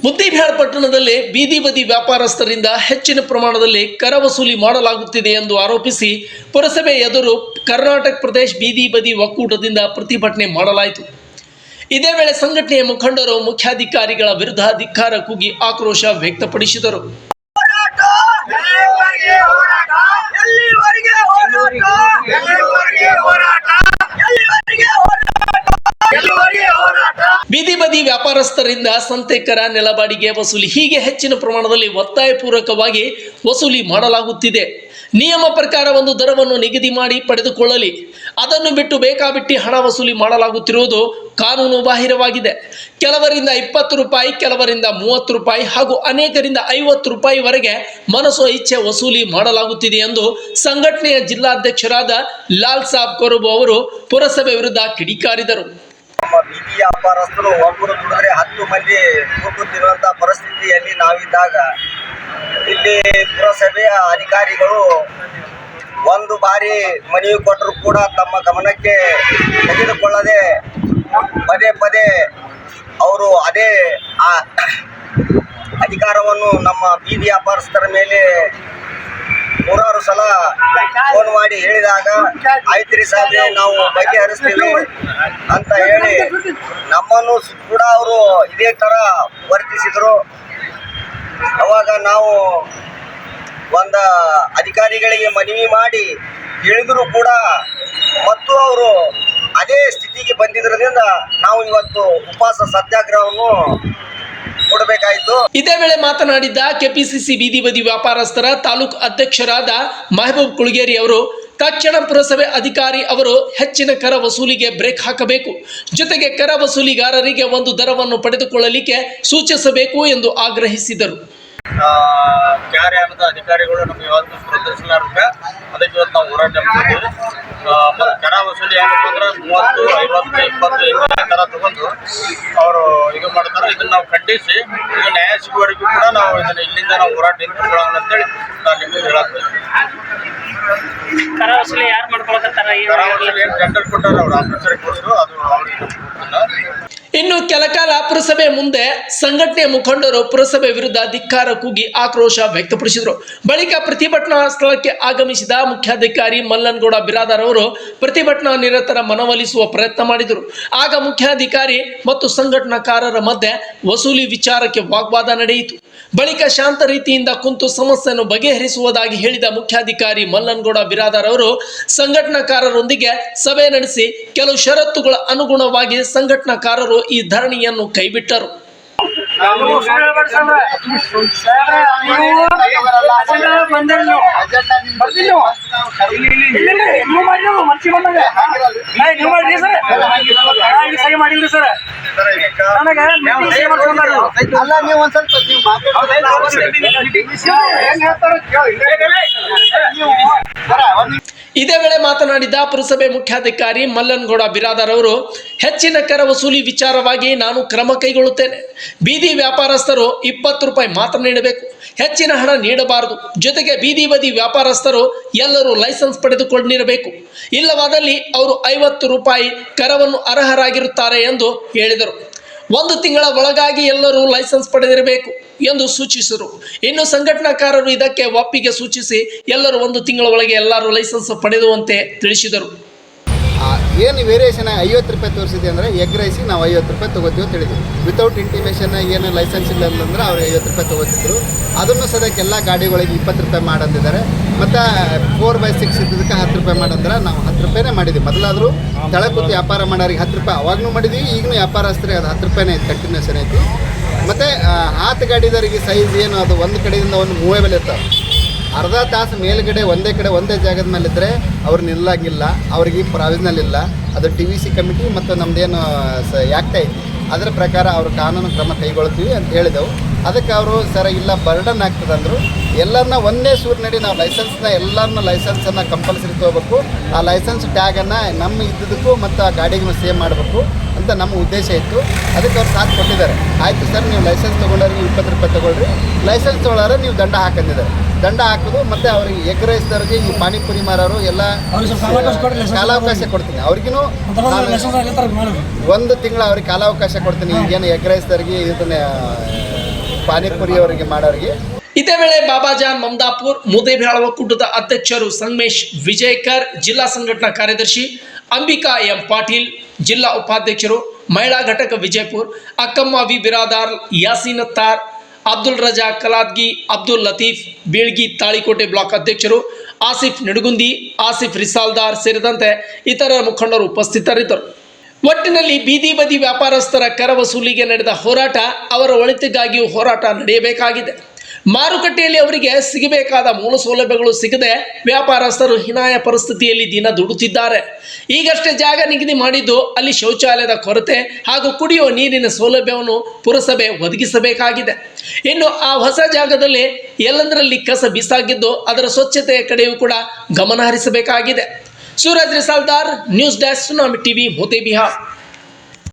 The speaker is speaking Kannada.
ಮುದ್ದೇಬಿಹಾಳ ಪಟ್ಟಣದಲ್ಲಿ ಬೀದಿ ಬದಿ ವ್ಯಾಪಾರಸ್ಥರಿಂದ ಹೆಚ್ಚಿನ ಪ್ರಮಾಣದಲ್ಲಿ ಕರ ವಸೂಲಿ ಮಾಡಲಾಗುತ್ತಿದೆ ಎಂದು ಆರೋಪಿಸಿ ಪುರಸಭೆ ಎದುರು ಕರ್ನಾಟಕ ಪ್ರದೇಶ ಬೀದಿ ಬದಿ ಒಕ್ಕೂಟದಿಂದ ಪ್ರತಿಭಟನೆ ಮಾಡಲಾಯಿತು. ಇದೇ ವೇಳೆ ಸಂಘಟನೆಯ ಮುಖಂಡರು ಮುಖ್ಯಾಧಿಕಾರಿಗಳ ವಿರುದ್ಧ ಧಿಕ್ಕಾರ ಕೂಗಿ ಆಕ್ರೋಶ ವ್ಯಕ್ತಪಡಿಸಿದರು. ಬೀದಿ ಬದಿ ವ್ಯಾಪಾರಸ್ಥರಿಂದ ಸಂತೆ ಕರ, ನೆಲಬಾಡಿಗೆ ವಸೂಲಿ ಹೀಗೆ ಹೆಚ್ಚಿನ ಪ್ರಮಾಣದಲ್ಲಿ ಒತ್ತಾಯಪೂರ್ವಕವಾಗಿ ವಸೂಲಿ ಮಾಡಲಾಗುತ್ತಿದೆ. ನಿಯಮ ಪ್ರಕಾರ ಒಂದು ದರವನ್ನು ನಿಗದಿ ಮಾಡಿ ಪಡೆದುಕೊಳ್ಳಲಿ, ಅದನ್ನು ಬಿಟ್ಟು ಬೇಕಾಬಿಟ್ಟಿ ಹಣ ವಸೂಲಿ ಮಾಡಲಾಗುತ್ತಿರುವುದು ಕಾನೂನು ಬಾಹಿರವಾಗಿದೆ. ಕೆಲವರಿಂದ 20 ರೂಪಾಯಿ, ಕೆಲವರಿಂದ 30 ರೂಪಾಯಿ ಹಾಗೂ ಅನೇಕರಿಂದ 50 ರೂಪಾಯಿವರೆಗೆ ಮನಸೋ ಇಚ್ಛೆ ವಸೂಲಿ ಮಾಡಲಾಗುತ್ತಿದೆ ಎಂದು ಸಂಘಟನೆಯ ಜಿಲ್ಲಾಧ್ಯಕ್ಷರಾದ ಲಾಲ್ ಸಾಬ್ ಕೊರಬು ಅವರು ಪುರಸಭೆ ವಿರುದ್ಧ ಕಿಡಿಕಾರಿದರು. ನಮ್ಮ ಬೀದಿ ವ್ಯಾಪಾರಸ್ಥರು ಒಬ್ಬರು ದುಡಿದ್ರೆ 10 ಮಂದಿ ಕೂಗುತ್ತಿರುವಂತಹ ಪರಿಸ್ಥಿತಿಯಲ್ಲಿ ನಾವಿದ್ದಾಗ ಇಲ್ಲಿ ಪುರಸಭೆಯ ಅಧಿಕಾರಿಗಳು ಒಂದು ಬಾರಿ ಮನವಿ ಕೊಟ್ಟರು ಕೂಡ ತಮ್ಮ ಗಮನಕ್ಕೆ ತೆಗೆದುಕೊಳ್ಳದೆ ಪದೇ ಪದೇ ಅವರು ಅದೇ ಅಧಿಕಾರವನ್ನು ನಮ್ಮ ಬೀದಿ ವ್ಯಾಪಾರಸ್ಥರ ಮೇಲೆ 3 ಸಲ ಫೋನ್ ಮಾಡಿ ಹೇಳಿದಾಗ ಆಯ್ತ್ರಿ ಸಾಹೇಬ್ರೆ ನಾವು ಬಗೆಹರಿಸ್ತೀವಿ ಅಂತ ಹೇಳಿ ನಮ್ಮನ್ನು ಕೂಡ ಅವರು ಇದೇ ಥರ ವರ್ತಿಸಿದರು. ಅವಾಗ ನಾವು ಒಂದು ಅಧಿಕಾರಿಗಳಿಗೆ ಮನವಿ ಮಾಡಿ ಹೇಳಿದ್ರು ಕೂಡ ಮತ್ತು ಅವರು ಅದೇ ಸ್ಥಿತಿಗೆ ಬಂದಿದ್ದರಿಂದ ನಾವು ಇವತ್ತು ಉಪವಾಸ ಸತ್ಯಾಗ್ರಹವನ್ನು ಕೊಡಬೇಕಾಯಿತು. ಇದೇ ವೇಳೆ ಮಾತನಾಡಿದ್ದ ಕೆಪಿಸಿಸಿ ಬೀದಿ ಬದಿ ವ್ಯಾಪಾರಸ್ಥರ ತಾಲೂಕು ಅಧ್ಯಕ್ಷರಾದ ಮೆಹಬೂಬ್ ಕುಳಗೇರಿ ಅವರು ತಕ್ಷಣ ಪುರಸಭೆ ಅಧಿಕಾರಿ ಅವರು ಹೆಚ್ಚಿನ ಕರ ವಸೂಲಿಗೆ ಬ್ರೇಕ್ ಹಾಕಬೇಕು, ಜೊತೆಗೆ ಕರ ವಸೂಲಿಗಾರರಿಗೆ ಒಂದು ದರವನ್ನು ಪಡೆದುಕೊಳ್ಳಲಿಕ್ಕೆ ಸೂಚಿಸಬೇಕು ಎಂದು ಆಗ್ರಹಿಸಿದರು. ಕಾರ್ಯಾಲಯದ ಅಧಿಕಾರಿಗಳು ನಮಗೆ ಯಾವತ್ತೂ ಸ್ಪಂದಿಸಲಾರ್ದ ಅದಕ್ಕೆ ಇವತ್ತು ನಾವು ಹೋರಾಟ ಮಾಡ್ತೀವಿ. ಮತ್ತು ಕರ ವಸೂಲಿ ಏನಪ್ಪ ಅಂದ್ರೆ 30, 50, 20 ಈ ಥರ ತಗೊಂಡು ಅವರು ಇದು ಮಾಡ್ತಾರೆ. ಇದನ್ನು ನಾವು ಖಂಡಿಸಿ ಇದು ನ್ಯಾಯ ಸಿಗುವವರೆಗೂ ಕೂಡ ನಾವು ಇದನ್ನು ಇಲ್ಲಿಂದ ನಾವು ಹೋರಾಟ ನಿಂತ್ಕೊಳ್ಳೋಣ ಅಂತೇಳಿ ನಾನು ನಿಮಗೆ ಹೇಳತ್ತೀನಿ. ಕರ ವಸೂಲಿ ಯಾರು ಮಾಡ್ಕೊಳಕತ್ತಾರ? ಕರ ವಸೂಲಿ ಏನು ಟೆಂಡರ್ ಕೊಟ್ಟಾರೆ ಅವ್ರು ಆಫೀಸರಿಗೆ ಕೊಟ್ಟರು, ಅದು ಅವ್ರಿಗೆ. ಇನ್ನು ಕೆಲಕಾಲ ಪುರಸಭೆ ಮುಂದೆ ಸಂಘಟನೆಯ ಮುಖಂಡರು ಪುರಸಭೆ ವಿರುದ್ಧ ಧಿಕ್ಕಾರ ಕೂಗಿ ಆಕ್ರೋಶ ವ್ಯಕ್ತಪಡಿಸಿದರು. ಬಳಿಕ ಪ್ರತಿಭಟನಾ ಸ್ಥಳಕ್ಕೆ ಆಗಮಿಸಿದ ಮುಖ್ಯಾಧಿಕಾರಿ ಮಲ್ಲನಗೌಡ ಬಿರಾದಾರ್ ಅವರು ಪ್ರತಿಭಟನಾ ನಿರತರ ಮನವೊಲಿಸುವ ಪ್ರಯತ್ನ ಮಾಡಿದರು. ಆಗ ಮುಖ್ಯಾಧಿಕಾರಿ ಮತ್ತು ಸಂಘಟನಾಕಾರರ ಮಧ್ಯೆ ವಸೂಲಿ ವಿಚಾರಕ್ಕೆ ವಾಗ್ವಾದ ನಡೆಯಿತು. ಬಳಿಕ ಶಾಂತ ರೀತಿಯಿಂದ ಕುಂತು ಸಮಸ್ಯೆಯನ್ನು ಬಗೆಹರಿಸುವುದಾಗಿ ಹೇಳಿದ ಮುಖ್ಯಾಧಿಕಾರಿ ಮಲ್ಲನಗೌಡ ಬಿರಾದಾರ್ ಅವರು ಸಂಘಟನಾಕಾರರೊಂದಿಗೆ ಸಭೆ ನಡೆಸಿ ಕೆಲವು ಷರತ್ತುಗಳ ಅನುಗುಣವಾಗಿ ಸಂಘಟನಾಕಾರರು ಈ ಧರಣಿಯನ್ನು ಕೈಬಿಟ್ಟರು. ಇದೇ ವೇಳೆ ಮಾತನಾಡಿದ ಪುರಸಭೆ ಮುಖ್ಯಾಧಿಕಾರಿ ಮಲ್ಲನಗೌಡ ಬಿರಾದಾರ್ ಅವರು ಹೆಚ್ಚಿನ ಕರ ವಸೂಲಿ ವಿಚಾರವಾಗಿ ನಾನು ಕ್ರಮ ಕೈಗೊಳ್ಳುತ್ತೇನೆ. ಬೀದಿ ವ್ಯಾಪಾರಸ್ಥರು 20 ರೂಪಾಯಿ ಮಾತ್ರ ನೀಡಬೇಕು, ಹೆಚ್ಚಿನ ಹಣ ನೀಡಬಾರದು. ಜೊತೆಗೆ ಬೀದಿ ಬದಿ ವ್ಯಾಪಾರಸ್ಥರು ಎಲ್ಲರೂ ಲೈಸೆನ್ಸ್ ಪಡೆದುಕೊಂಡಿರಬೇಕು, ಇಲ್ಲವಾದಲ್ಲಿ ಅವರು 50 ರೂಪಾಯಿ ಕರವನ್ನು ಅರ್ಹರಾಗಿರುತ್ತಾರೆ ಎಂದು ಹೇಳಿದರು. 1 ತಿಂಗಳ ಒಳಗಾಗಿ ಎಲ್ಲರೂ ಲೈಸೆನ್ಸ್ ಪಡೆದಿರಬೇಕು ಎಂದು ಸೂಚಿಸಿದರು. ಇನ್ನು ಸಂಘಟನಾಕಾರರು ಇದಕ್ಕೆ ಒಪ್ಪಿಗೆ ಸೂಚಿಸಿ ಎಲ್ಲರೂ 1 ತಿಂಗಳ ಒಳಗೆ ಎಲ್ಲರೂ ಲೈಸೆನ್ಸ್ ಪಡೆದುವಂತೆ ತಿಳಿಸಿದರು. ಏನು ವೇರಿಯೇಷನ್ 50 ರೂಪಾಯಿ ತೋರಿಸಿದೆ ಅಂದರೆ ಎಗ್ ರೈಸಿಗೆ ನಾವು 50 ರೂಪಾಯಿ ತೊಗೋತೀವಿ ಅಂತ ಹೇಳಿದ್ವಿ. ವಿತೌಟ್ ಇಂಟಿಮೇಷನ್ ಏನು ಲೈಸೆನ್ಸ್ ಇಲ್ಲ ಅಂದ್ರೆ ಅವ್ರು 50 ರೂಪಾಯಿ ತೊಗೋತಿದ್ರು. ಅದನ್ನು ಸದ್ಯಕ್ಕೆ ಎಲ್ಲ ಗಾಡಿಗಳಿಗೆ 20 ರೂಪಾಯಿ ಮಾಡಂದಿದ್ದಾರೆ. ಮತ್ತು 4/6 ಇದ್ದದಕ್ಕೆ 10 ರೂಪಾಯಿ ಮಾಡಂದ್ರೆ ನಾವು 10 ರೂಪಾಯಿನೇ ಮಾಡಿದ್ವಿ. ಮೊದಲಾದರೂ ತಳ ಕೂತು ವ್ಯಾಪಾರ ಮಾಡೋರಿಗೆ 10 ರೂಪಾಯಿ ಅವಾಗೂ ಮಾಡಿದ್ವಿ, ಈಗಲೂ ವ್ಯಾಪಾರಸ್ಥರಿಗೆ ಅದು 10 ರೂಪಾಯಿನೇ ಕಂಟಿನ್ಯೂಷನ್ ಐತಿ. ಮತ್ತು ಹಾತ್ ಗಾಡಿದವರಿಗೆ ಸೈಜ್ ಏನು ಅದು ಒಂದು ಕಡೆಯಿಂದ ಒಂದು ಮೂವೇಬಲ್ ಇರ್ತಾವೆ. ಅರ್ಧ ತಾಸು ಮೇಲ್ಗಡೆ ಒಂದೇ ಜಾಗದ ಮೇಲೆ ಇದ್ದರೆ ಅವ್ರು ನಿಲ್ಲಂಗಿಲ್ಲ, ಅವ್ರಿಗೆ ಪ್ರಾವಿಷನಲ್ ಇಲ್ಲ. ಅದು TVC ಕಮಿಟಿ ಮತ್ತು ನಮ್ಮದೇನು ಆ್ಯಕ್ಟ್ ಐತಿ ಅದರ ಪ್ರಕಾರ ಅವರು ಕಾನೂನು ಕ್ರಮ ಕೈಗೊಳ್ತೀವಿ ಅಂತ ಹೇಳಿದೆವು. ಅದಕ್ಕೆ ಅವರು ಸರ ಇಲ್ಲ ಬರ್ಡನ್ ಆಗ್ತದೆ ಅಂದರು. ಎಲ್ಲರನ್ನ ಒಂದೇ ಸೂರಿನಡಿ ನಾವು ಎಲ್ಲರನ್ನ ಲೈಸೆನ್ಸನ್ನು ಕಂಪಲ್ಸರಿ ತೊಗೋಬೇಕು. ಆ ಲೈಸೆನ್ಸ್ ಟ್ಯಾಗನ್ನು ನಮ್ಮ ಇದ್ದದಕ್ಕೂ ಮತ್ತು ಆ ಗಾಡಿಗೂ ಸೇವ್ ಮಾಡಬೇಕು ಅಂತ ನಮ್ಮ ಉದ್ದೇಶ ಇತ್ತು. ಅದಕ್ಕೆ ಅವ್ರು ಸಾಥ್ ಕೊಟ್ಟಿದ್ದಾರೆ. ಆಯಿತು ಸರ್, ನೀವು ಲೈಸೆನ್ಸ್ ತೊಗೊಂಡವ್ರಿಗೆ 20 ರೂಪಾಯಿ ತೊಗೊಳ್ರಿ, ಲೈಸೆನ್ಸ್ ತೊಗೊಳ್ಳೋರು ನೀವು ದಂಡ ಹಾಕಂದಿದ್ದಾರೆ. ದಂಡ ಹಾಕೋದು ಮತ್ತು ಅವ್ರಿಗೆ ಎಗ್ ರೈಸ್ದವ್ರಿಗೆ ಈ ಪಾನಿಪುರಿ ಮಾರೋರು ಎಲ್ಲ ಕಾಲಾವಕಾಶ ಕೊಡ್ತೀನಿ. ಅವ್ರಿಗೂ 1 ತಿಂಗಳ ಅವ್ರಿಗೆ ಕಾಲಾವಕಾಶ ಕೊಡ್ತೀನಿ. ಈಗೇನು ಎಗ್ ರೈಸ್ದವ್ರಿಗೆ ಇದನ್ನ ಪಾನಿಪುರಿಯವರಿಗೆ ಮಾಡೋರಿಗೆ. ಇದೇ ವೇಳೆ ಬಾಬಾಜಾನ್ ಮಮದಾಪುರ್ ಮುದೇಬಿಹಾಳ ಒಕ್ಕೂಟದ ಅಧ್ಯಕ್ಷರು ಸಂಗಮೇಶ್ ವಿಜಯಕರ್, ಜಿಲ್ಲಾ ಸಂಘಟನಾ ಕಾರ್ಯದರ್ಶಿ ಅಂಬಿಕಾ ಎಂ ಪಾಟೀಲ್, ಜಿಲ್ಲಾ ಉಪಾಧ್ಯಕ್ಷರು ಮಹಿಳಾ ಘಟಕ ವಿಜಯಪುರ್ ಅಕ್ಕಮ್ಮ ವಿ ಬಿರಾದಾರ್, ಯಾಸೀನ್ ತಾರ್, ಅಬ್ದುಲ್ ರಜಾ ಕಲಾದ್ಗಿ, ಅಬ್ದುಲ್ ಲತೀಫ್ ಬೀಳ್ಗಿ ತಾಳಿಕೋಟೆ ಬ್ಲಾಕ್ ಅಧ್ಯಕ್ಷರು ಆಸಿಫ್ ನಿಡಗುಂದಿ, ಆಸಿಫ್ ರಿಸಾಲ್ದಾರ್ ಸೇರಿದಂತೆ ಇತರ ಮುಖಂಡರು ಉಪಸ್ಥಿತರಿದ್ದರು. ಒಟ್ಟಿನಲ್ಲಿ ಬೀದಿ ಬದಿ ವ್ಯಾಪಾರಸ್ಥರ ಕರ ವಸೂಲಿಗೆ ನಡೆದ ಹೋರಾಟ ಅವರ ಒಳಿತಿಗಾಗಿಯೂ ಹೋರಾಟ ನಡೆಯಬೇಕಾಗಿದೆ. ಮಾರುಕಟ್ಟೆಯಲ್ಲಿ ಅವರಿಗೆ ಸಿಗಬೇಕಾದ ಮೂಲ ಸೌಲಭ್ಯಗಳು ಸಿಗದೆ ವ್ಯಾಪಾರಸ್ಥರು ಹೀನಾಯ ಪರಿಸ್ಥಿತಿಯಲ್ಲಿ ದಿನ ದುಡುತ್ತಿದ್ದಾರೆ. ಈಗಷ್ಟೇ ಜಾಗ ನಿಗದಿ ಮಾಡಿದ್ದು ಅಲ್ಲಿ ಶೌಚಾಲಯದ ಕೊರತೆ ಹಾಗೂ ಕುಡಿಯುವ ನೀರಿನ ಸೌಲಭ್ಯವನ್ನು ಪುರಸಭೆ ಒದಗಿಸಬೇಕಾಗಿದೆ. ಇನ್ನು ಆ ಹೊಸ ಜಾಗದಲ್ಲಿ ಎಲ್ಲಂದರಲ್ಲಿ ಕಸ ಬಿಸಾಗಿದ್ದು ಅದರ ಸ್ವಚ್ಛತೆಯ ಕಡೆಯೂ ಕೂಡ ಗಮನ ಹರಿಸಬೇಕಾಗಿದೆ. Suraj Risaldar, news desk, Tsunami TV, ಮುದೇಬಿಹಾಳ್.